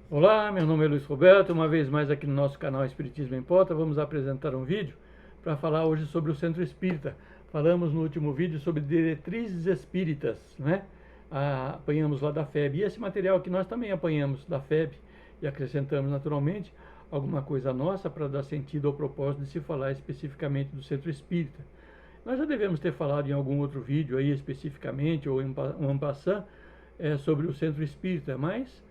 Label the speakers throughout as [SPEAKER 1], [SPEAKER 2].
[SPEAKER 1] Olá, meu nome é Luiz Roberto, uma vez mais aqui no nosso canal Espiritismo em Pauta, vamos apresentar um vídeo para falar hoje sobre o Centro Espírita. Falamos no último vídeo sobre diretrizes espíritas, né? Apanhamos lá da FEB, e esse material que nós também apanhamos da FEB e acrescentamos naturalmente alguma coisa nossa para dar sentido ao propósito de se falar especificamente do Centro Espírita. Nós já devemos ter falado em algum outro vídeo aí especificamente, ou em um passant, sobre o Centro Espírita, mas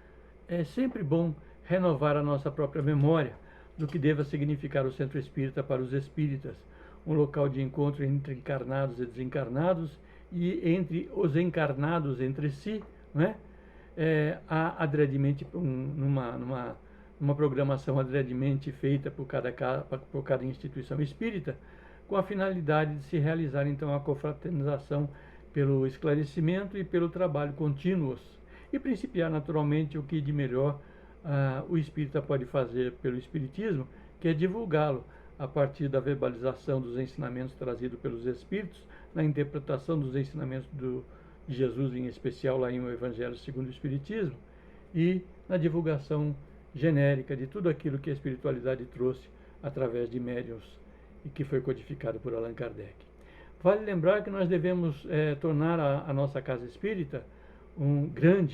[SPEAKER 1] é sempre bom renovar a nossa própria memória do que deva significar o Centro Espírita para os espíritas, um local de encontro entre encarnados e desencarnados e entre os encarnados entre si, né? Numa programação adredemente feita por cada instituição espírita, com a finalidade de se realizar então a confraternização pelo esclarecimento e pelo trabalho contínuos, e principiar naturalmente o que de melhor o espírita pode fazer pelo espiritismo, que é divulgá-lo a partir da verbalização dos ensinamentos trazidos pelos espíritos, na interpretação dos ensinamentos de Jesus, em especial lá em O Evangelho segundo o Espiritismo, e na divulgação genérica de tudo aquilo que a espiritualidade trouxe através de médiuns e que foi codificado por Allan Kardec. Vale lembrar que nós devemos tornar a nossa casa espírita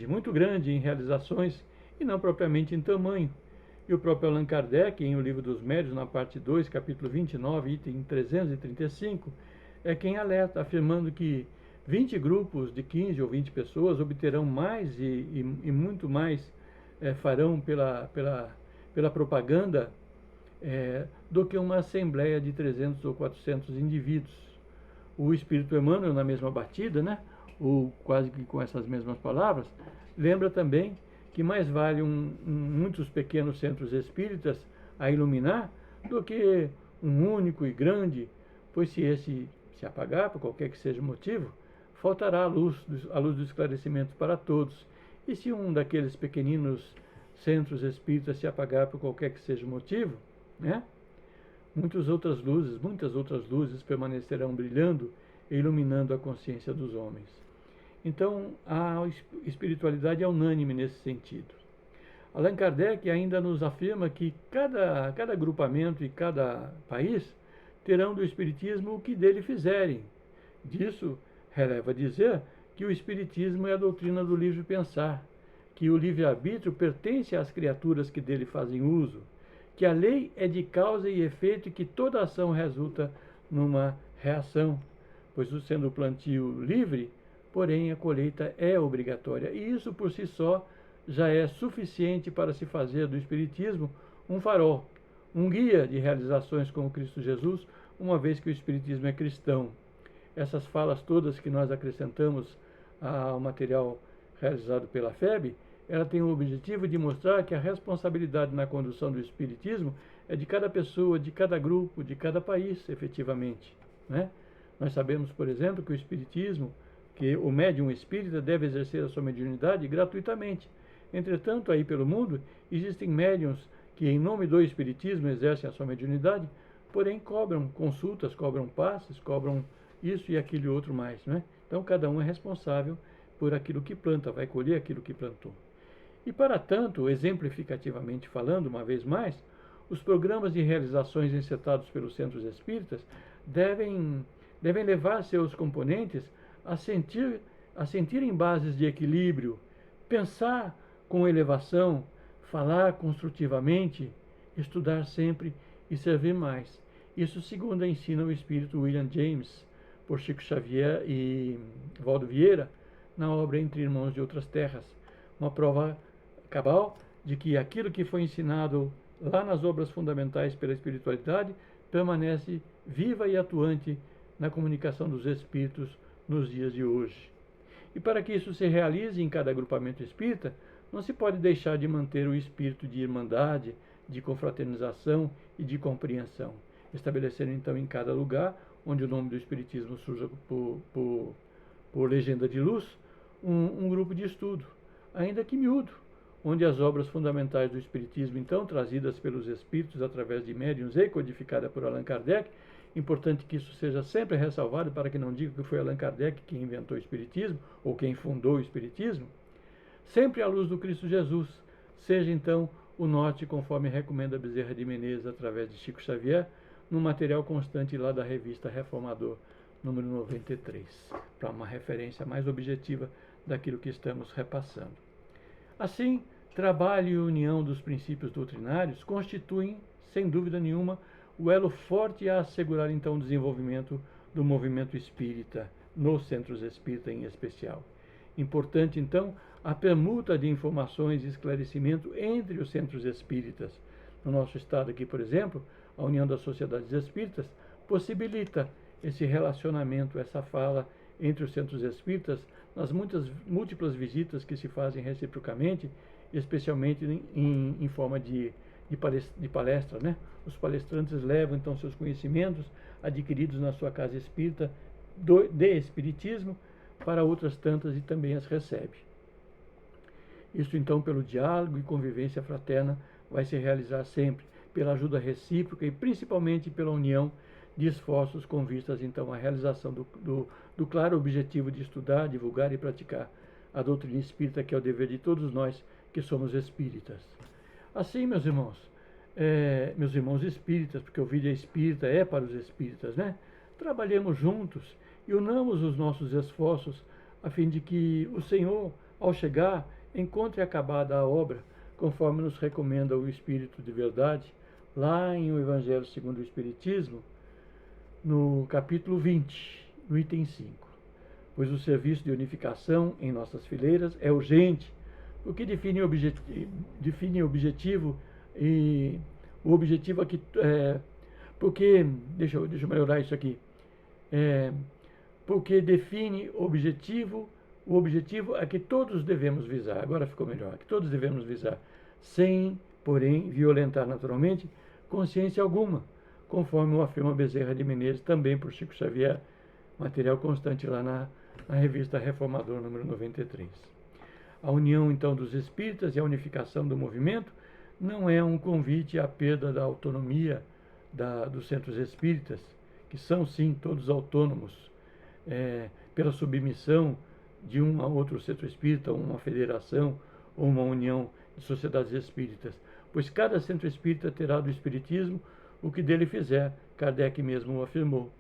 [SPEAKER 1] muito grande em realizações e não propriamente em tamanho. E o próprio Allan Kardec, em O Livro dos Médiuns, na parte 2, capítulo 29, item 335, é quem alerta, afirmando que 20 grupos de 15 ou 20 pessoas obterão mais e muito mais farão pela propaganda do que uma assembleia de 300 ou 400 indivíduos. O Espírito Emmanuel, na mesma batida, né, ou quase que com essas mesmas palavras, lembra também que mais vale muitos pequenos centros espíritas a iluminar do que um único e grande, pois se esse se apagar, por qualquer que seja o motivo, faltará a luz do esclarecimento para todos. E se um daqueles pequeninos centros espíritas se apagar por qualquer que seja o motivo, né, muitas outras luzes permanecerão brilhando e iluminando a consciência dos homens. Então, a espiritualidade é unânime nesse sentido. Allan Kardec ainda nos afirma que cada agrupamento e cada país terão do Espiritismo o que dele fizerem. Disso, releva dizer que o Espiritismo é a doutrina do livre pensar, que o livre-arbítrio pertence às criaturas que dele fazem uso, que a lei é de causa e efeito e que toda ação resulta numa reação, pois sendo o plantio livre, porém a colheita é obrigatória. E isso por si só já é suficiente para se fazer do Espiritismo um farol, um guia de realizações com o Cristo Jesus, uma vez que o Espiritismo é cristão. Essas falas todas que nós acrescentamos ao material realizado pela FEB, ela tem o objetivo de mostrar que a responsabilidade na condução do Espiritismo é de cada pessoa, de cada grupo, de cada país, efetivamente, né? Nós sabemos, por exemplo, que o Espiritismo, que o médium espírita deve exercer a sua mediunidade gratuitamente. Entretanto, aí pelo mundo, existem médiuns que, em nome do Espiritismo, exercem a sua mediunidade, porém cobram consultas, cobram passes, cobram isso e aquilo e outro mais, né? Então, cada um é responsável por aquilo que planta, vai colher aquilo que plantou. E, para tanto, exemplificativamente falando, uma vez mais, os programas de realizações encetados pelos centros espíritas devem levar seus componentes a sentirem bases de equilíbrio, pensar com elevação, falar construtivamente, estudar sempre e servir mais. Isso segundo ensina o espírito William James, por Chico Xavier e Valdo Vieira, na obra Entre Irmãos de Outras Terras. Uma prova cabal de que aquilo que foi ensinado lá nas obras fundamentais pela espiritualidade permanece viva e atuante na comunicação dos espíritos nos dias de hoje. E para que isso se realize em cada agrupamento espírita, não se pode deixar de manter o espírito de irmandade, de confraternização e de compreensão, estabelecendo então em cada lugar onde o nome do Espiritismo surja por legenda de luz, um grupo de estudo, ainda que miúdo, onde as obras fundamentais do Espiritismo, então, trazidas pelos Espíritos através de médiuns e codificada por Allan Kardec, importante que isso seja sempre ressalvado para que não diga que foi Allan Kardec quem inventou o Espiritismo ou quem fundou o Espiritismo, sempre à luz do Cristo Jesus, seja então o norte, conforme recomenda Bezerra de Menezes através de Chico Xavier, no material constante lá da revista Reformador, número 93, para uma referência mais objetiva daquilo que estamos repassando. Assim, trabalho e união dos princípios doutrinários constituem, sem dúvida nenhuma, o elo forte a assegurar então o desenvolvimento do movimento espírita, nos centros espírita em especial. Importante, então, a permuta de informações e esclarecimento entre os centros espíritas. No nosso estado aqui, por exemplo, a União das Sociedades Espíritas possibilita esse relacionamento, essa fala entre os centros espíritas nas múltiplas visitas que se fazem reciprocamente, especialmente em forma de palestra, né? Os palestrantes levam então seus conhecimentos adquiridos na sua casa espírita de espiritismo para outras tantas e também as recebe. Isso então pelo diálogo e convivência fraterna vai se realizar sempre, pela ajuda recíproca e principalmente pela união de esforços com vistas então à realização do claro objetivo de estudar, divulgar e praticar a doutrina espírita, que é o dever de todos nós que somos espíritas. Assim, meus irmãos espíritas, porque o vídeo espírita é para os espíritas, né? Trabalhemos juntos e unamos os nossos esforços a fim de que o Senhor, ao chegar, encontre acabada a obra, conforme nos recomenda o Espírito de Verdade, lá em O Evangelho segundo o Espiritismo, no capítulo 20, no item 5. Pois o serviço de unificação em nossas fileiras é urgente, porque define objetivo e o objetivo aqui porque, deixa eu melhorar isso aqui, porque define o objetivo a que todos devemos visar, agora ficou melhor, que todos devemos visar, sem, porém, violentar naturalmente consciência alguma, conforme o afirma Bezerra de Menezes, também por Chico Xavier, material constante lá na revista Reformador, número 93. A união, então, dos espíritas e a unificação do movimento não é um convite à perda da autonomia dos centros espíritas, que são, sim, todos autônomos, pela submissão de um a outro centro espírita, uma federação ou uma união de sociedades espíritas, pois cada centro espírita terá do espiritismo o que dele fizer, Kardec mesmo o afirmou.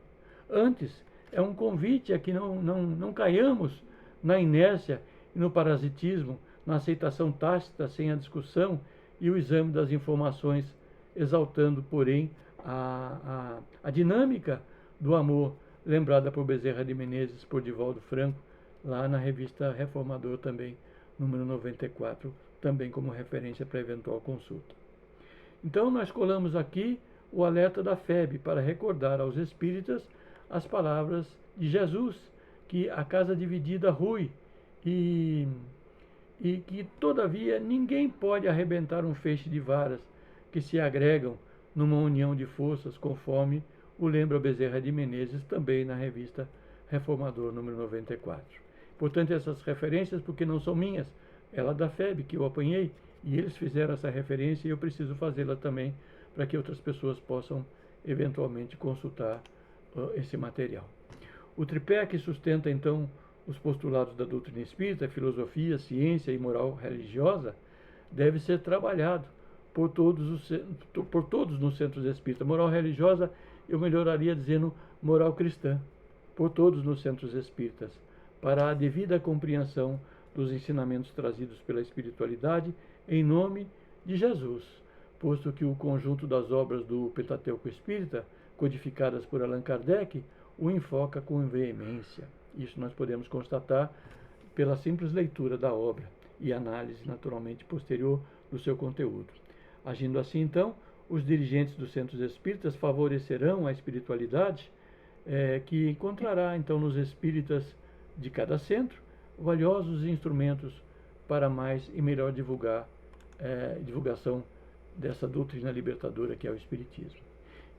[SPEAKER 1] Antes, é um convite a que não caiamos na inércia e no parasitismo, na aceitação tácita sem a discussão e o exame das informações, exaltando, porém, a dinâmica do amor, lembrada por Bezerra de Menezes, por Divaldo Franco, lá na revista Reformador também, número 94, também como referência para eventual consulta. Então, nós colamos aqui o alerta da FEB para recordar aos espíritas as palavras de Jesus, que a casa dividida rui e que, todavia, ninguém pode arrebentar um feixe de varas que se agregam numa união de forças, conforme o lembra Bezerra de Menezes, também na revista Reformador, número 94. Portanto, essas referências, porque não são minhas, ela da FEB, que eu apanhei, e eles fizeram essa referência e eu preciso fazê-la também, para que outras pessoas possam, eventualmente, consultar esse material. O tripé que sustenta, então, os postulados da doutrina espírita, filosofia, ciência e moral religiosa, deve ser trabalhado por todos nos centros espíritas. Moral religiosa, eu melhoraria dizendo moral cristã, por todos nos centros espíritas, para a devida compreensão dos ensinamentos trazidos pela espiritualidade em nome de Jesus, posto que o conjunto das obras do Pentateuco Espírita, codificadas por Allan Kardec, o enfoca com veemência. Isso nós podemos constatar pela simples leitura da obra e análise, naturalmente, posterior do seu conteúdo. Agindo assim, então, os dirigentes dos centros espíritas favorecerão a espiritualidade que encontrará, então, nos espíritas de cada centro, valiosos instrumentos para mais e melhor divulgação dessa doutrina libertadora que é o Espiritismo.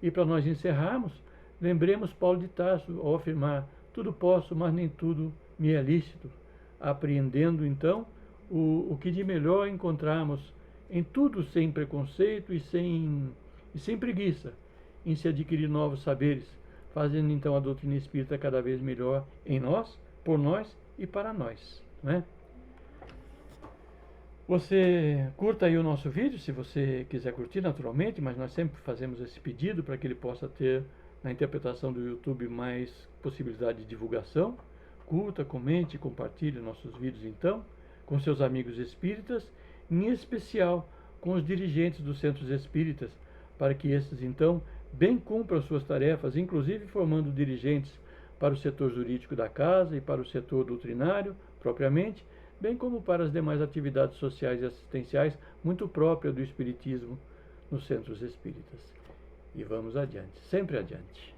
[SPEAKER 1] E para nós encerrarmos, lembremos Paulo de Tarso ao afirmar: tudo posso, mas nem tudo me é lícito, apreendendo então o que de melhor encontramos em tudo sem preconceito e sem preguiça, em se adquirir novos saberes, fazendo então a doutrina espírita cada vez melhor em nós, por nós e para nós, não é? Você curta aí o nosso vídeo, se você quiser curtir naturalmente, mas nós sempre fazemos esse pedido para que ele possa ter na interpretação do YouTube mais possibilidade de divulgação. Curta, comente, compartilhe nossos vídeos então com seus amigos espíritas, em especial com os dirigentes dos centros espíritas, para que esses então bem cumpram suas tarefas, inclusive formando dirigentes para o setor jurídico da casa e para o setor doutrinário propriamente, bem como para as demais atividades sociais e assistenciais muito próprias do espiritismo nos centros espíritas. E vamos adiante, sempre adiante.